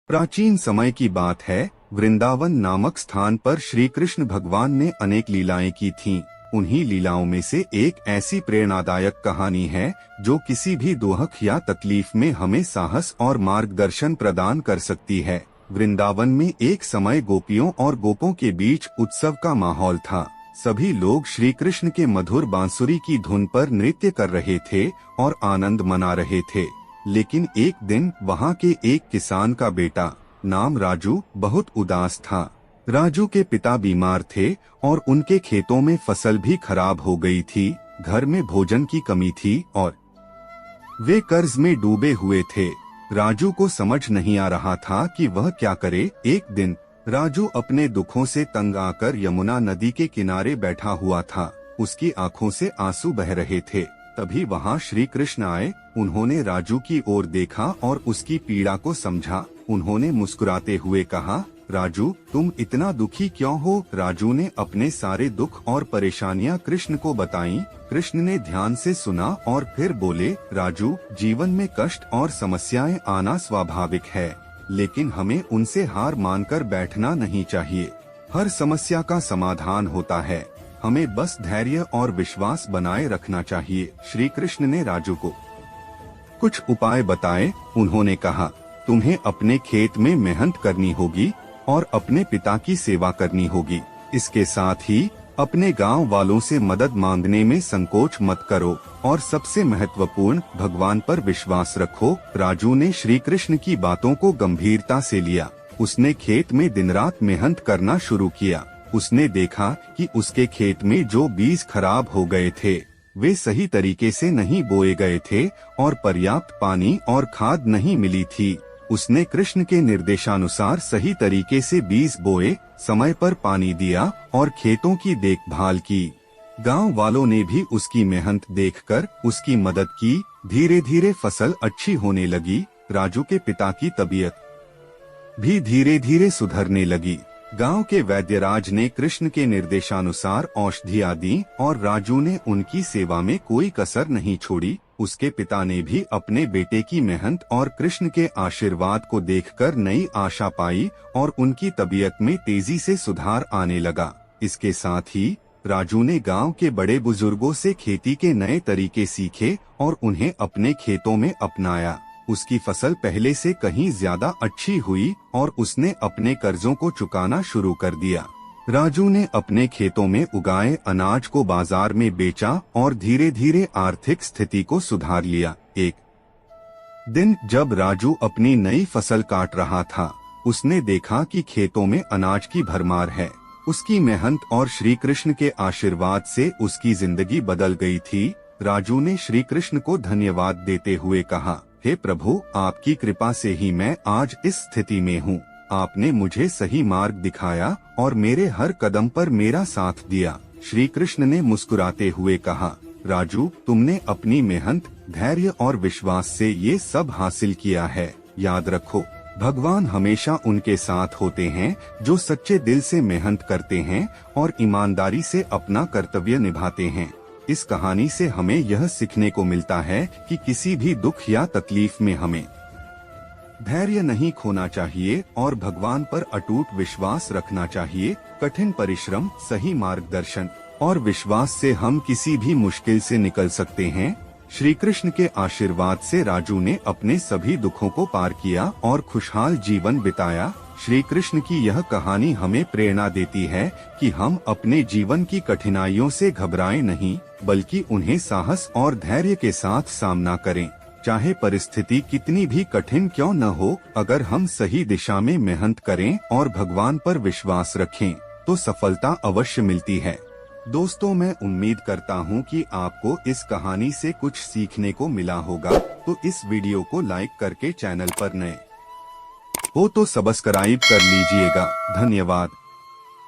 प्राचीन समय की बात है। वृंदावन नामक स्थान पर श्री कृष्ण भगवान ने अनेक लीलाएं की थीं। उन्हीं लीलाओं में से एक ऐसी प्रेरणादायक कहानी है जो किसी भी दुख या तकलीफ में हमें साहस और मार्गदर्शन प्रदान कर सकती है। वृंदावन में एक समय गोपियों और गोपों के बीच उत्सव का माहौल था। सभी लोग श्री कृष्ण के मधुर बांसुरी की धुन पर नृत्य कर रहे थे और आनंद मना रहे थे। लेकिन एक दिन वहाँ के एक किसान का बेटा नाम राजू बहुत उदास था। राजू के पिता बीमार थे और उनके खेतों में फसल भी खराब हो गई थी। घर में भोजन की कमी थी और वे कर्ज में डूबे हुए थे। राजू को समझ नहीं आ रहा था कि वह क्या करे। एक दिन राजू अपने दुखों से तंग आकर यमुना नदी के किनारे बैठा हुआ था। उसकी आंखों से आंसू बह रहे थे। तभी वहाँ श्री कृष्ण आए। उन्होंने राजू की ओर देखा और उसकी पीड़ा को समझा। उन्होंने मुस्कुराते हुए कहा, राजू तुम इतना दुखी क्यों हो? राजू ने अपने सारे दुख और परेशानियां कृष्ण को बताईं। कृष्ण ने ध्यान से सुना और फिर बोले, राजू जीवन में कष्ट और समस्याएं आना स्वाभाविक है, लेकिन हमें उनसे हार मानकर बैठना नहीं चाहिए। हर समस्या का समाधान होता है, हमें बस धैर्य और विश्वास बनाए रखना चाहिए। श्री कृष्ण ने राजू को कुछ उपाय बताए। उन्होंने कहा, तुम्हें अपने खेत में मेहनत करनी होगी और अपने पिता की सेवा करनी होगी। इसके साथ ही अपने गांव वालों से मदद मांगने में संकोच मत करो और सबसे महत्वपूर्ण भगवान पर विश्वास रखो। राजू ने श्री कृष्ण की बातों को गंभीरता से लिया। उसने खेत में दिन रात मेहनत करना शुरू किया। उसने देखा कि उसके खेत में जो बीज खराब हो गए थे वे सही तरीके से नहीं बोए गए थे और पर्याप्त पानी और खाद नहीं मिली थी। उसने कृष्ण के निर्देशानुसार सही तरीके से बीज बोए, समय पर पानी दिया और खेतों की देखभाल की। गांव वालों ने भी उसकी मेहनत देखकर उसकी मदद की। धीरे धीरे फसल अच्छी होने लगी। राजू के पिता की तबीयत भी धीरे धीरे सुधरने लगी। गांव के वैद्यराज ने कृष्ण के निर्देशानुसार औषधियां दी और राजू ने उनकी सेवा में कोई कसर नहीं छोड़ी। उसके पिता ने भी अपने बेटे की मेहनत और कृष्ण के आशीर्वाद को देखकर नई आशा पाई और उनकी तबीयत में तेजी से सुधार आने लगा। इसके साथ ही राजू ने गांव के बड़े बुजुर्गों से खेती के नए तरीके सीखे और उन्हें अपने खेतों में अपनाया। उसकी फसल पहले से कहीं ज्यादा अच्छी हुई और उसने अपने कर्जों को चुकाना शुरू कर दिया। राजू ने अपने खेतों में उगाए अनाज को बाजार में बेचा और धीरे धीरे आर्थिक स्थिति को सुधार लिया। एक दिन जब राजू अपनी नई फसल काट रहा था, उसने देखा कि खेतों में अनाज की भरमार है। उसकी मेहनत और श्री कृष्ण के आशीर्वाद से उसकी जिंदगी बदल गई थी। राजू ने श्री कृष्ण को धन्यवाद देते हुए कहा, हे प्रभु, आपकी कृपा से ही मैं आज इस स्थिति में हूँ। आपने मुझे सही मार्ग दिखाया और मेरे हर कदम पर मेरा साथ दिया। श्री कृष्ण ने मुस्कुराते हुए कहा, राजू तुमने अपनी मेहनत, धैर्य और विश्वास से ये सब हासिल किया है। याद रखो, भगवान हमेशा उनके साथ होते हैं जो सच्चे दिल से मेहनत करते हैं और ईमानदारी से अपना कर्तव्य निभाते हैं। इस कहानी से हमें यह सीखने को मिलता है कि किसी भी दुख या तकलीफ में हमें धैर्य नहीं खोना चाहिए और भगवान पर अटूट विश्वास रखना चाहिए। कठिन परिश्रम, सही मार्गदर्शन और विश्वास से हम किसी भी मुश्किल से निकल सकते हैं। श्री कृष्ण के आशीर्वाद से राजू ने अपने सभी दुखों को पार किया और खुशहाल जीवन बिताया। श्री कृष्ण की यह कहानी हमें प्रेरणा देती है कि हम अपने जीवन की कठिनाइयों से घबराएं नहीं, बल्कि उन्हें साहस और धैर्य के साथ सामना करें। चाहे परिस्थिति कितनी भी कठिन क्यों न हो, अगर हम सही दिशा में मेहनत करें और भगवान पर विश्वास रखें तो सफलता अवश्य मिलती है। दोस्तों, मैं उम्मीद करता हूं कि आपको इस कहानी से कुछ सीखने को मिला होगा। तो इस वीडियो को लाइक करके चैनल पर नए हो तो सब्सक्राइब कर लीजिएगा। धन्यवाद।